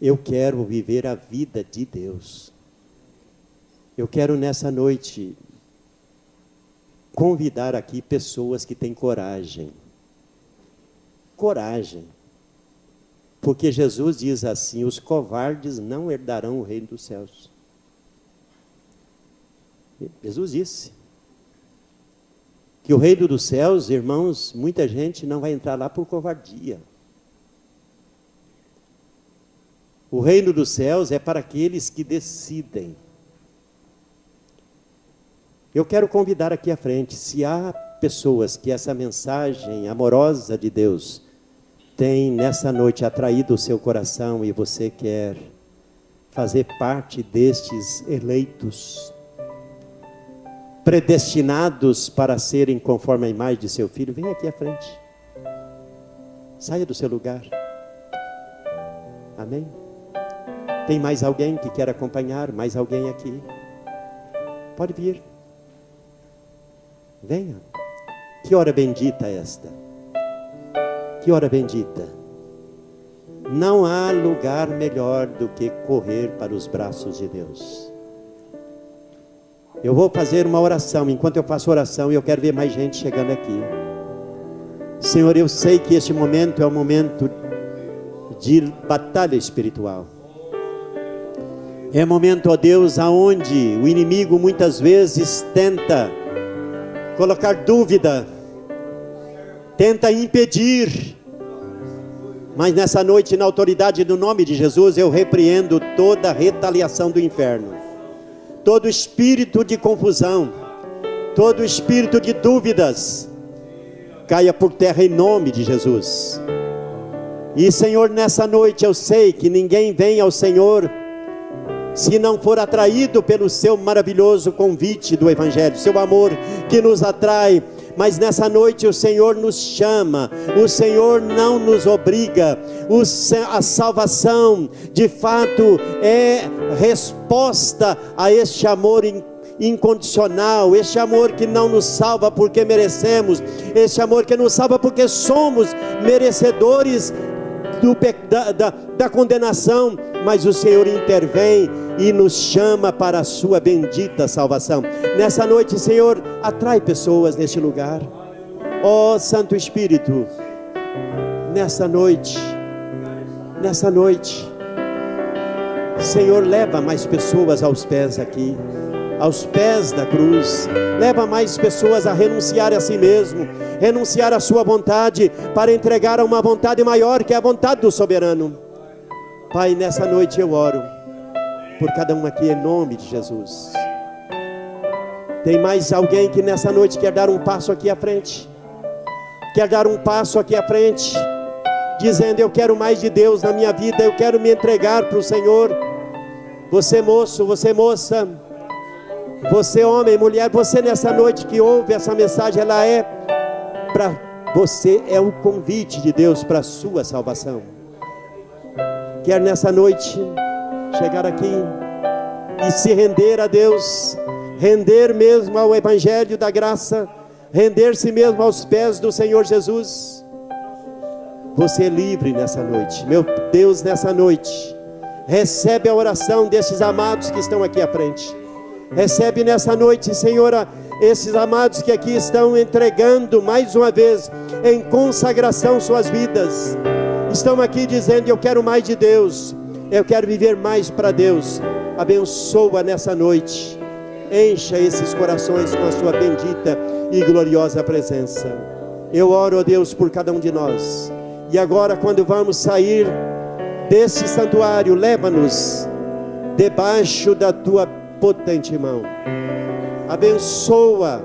eu quero viver a vida de Deus. Eu quero nessa noite convidar aqui pessoas que têm coragem, porque Jesus diz assim: os covardes não herdarão o reino dos céus. Jesus disse que o reino dos céus, irmãos, muita gente não vai entrar lá por covardia. O reino dos céus é para aqueles que decidem. Eu quero convidar aqui à frente, se há pessoas que essa mensagem amorosa de Deus tem nessa noite atraído o seu coração e você quer fazer parte destes eleitos, predestinados para serem conforme a imagem de seu Filho, vem aqui à frente. Saia do seu lugar. Amém? Tem mais alguém que quer acompanhar? Mais alguém aqui? Pode vir. Venha. Que hora bendita esta. Que hora bendita. Não há lugar melhor do que correr para os braços de Deus. Eu vou fazer uma oração. Enquanto eu faço oração, eu quero ver mais gente chegando aqui. Senhor, eu sei que este momento é um momento de batalha espiritual. É um momento, ó Deus, aonde o inimigo muitas vezes tenta colocar dúvida, tenta impedir, mas nessa noite, na autoridade do nome de Jesus, eu repreendo toda retaliação do inferno, todo espírito de confusão, todo espírito de dúvidas, caia por terra em nome de Jesus. E Senhor, nessa noite eu sei que ninguém vem ao Senhor se não for atraído pelo seu maravilhoso convite do Evangelho, seu amor que nos atrai. Mas nessa noite o Senhor nos chama, o Senhor não nos obriga. A salvação de fato é resposta a este amor incondicional, este amor que não nos salva porque merecemos, este amor que nos salva porque somos merecedores da condenação, mas o Senhor intervém e nos chama para a sua bendita salvação. Nessa noite, Senhor, atrai pessoas neste lugar. Ó Santo Espírito, nessa noite, Senhor, leva mais pessoas aos pés aqui, aos pés da cruz. Leva mais pessoas a renunciar a si mesmo, renunciar à sua vontade, para entregar a uma vontade maior, que é a vontade do soberano. Pai, nessa noite eu oro por cada um aqui, em nome de Jesus. Tem mais alguém que nessa noite quer dar um passo aqui à frente? Quer dar um passo aqui à frente, dizendo: eu quero mais de Deus na minha vida, eu quero me entregar para o Senhor. Você moço, você moça, você homem, mulher, você nessa noite que ouve essa mensagem, ela é para você, é um convite de Deus para a sua salvação. Quer nessa noite chegar aqui e se render a Deus, render mesmo ao Evangelho da graça, render-se mesmo aos pés do Senhor Jesus? Você é livre nessa noite. Meu Deus, nessa noite, recebe a oração desses amados que estão aqui à frente. Recebe nessa noite, Senhor, esses amados que aqui estão entregando mais uma vez em consagração suas vidas. estão aqui dizendo: eu quero mais de Deus, eu quero viver mais para Deus. Abençoa nessa noite, encha esses corações com a sua bendita e gloriosa presença. Eu oro, ó Deus, por cada um de nós. E agora, quando vamos sair desse santuário, leva-nos debaixo da tua potente mão. Abençoa,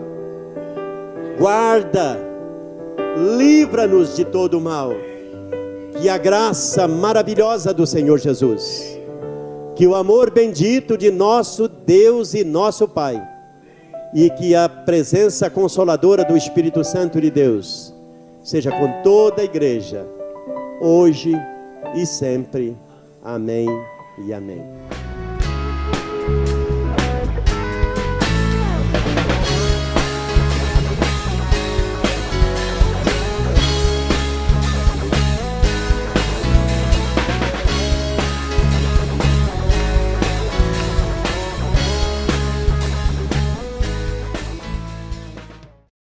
guarda, livra-nos de todo o mal. Que a graça maravilhosa do Senhor Jesus, que o amor bendito de nosso Deus e nosso Pai, e que a presença consoladora do Espírito Santo de Deus seja com toda a igreja, hoje e sempre. Amém e amém.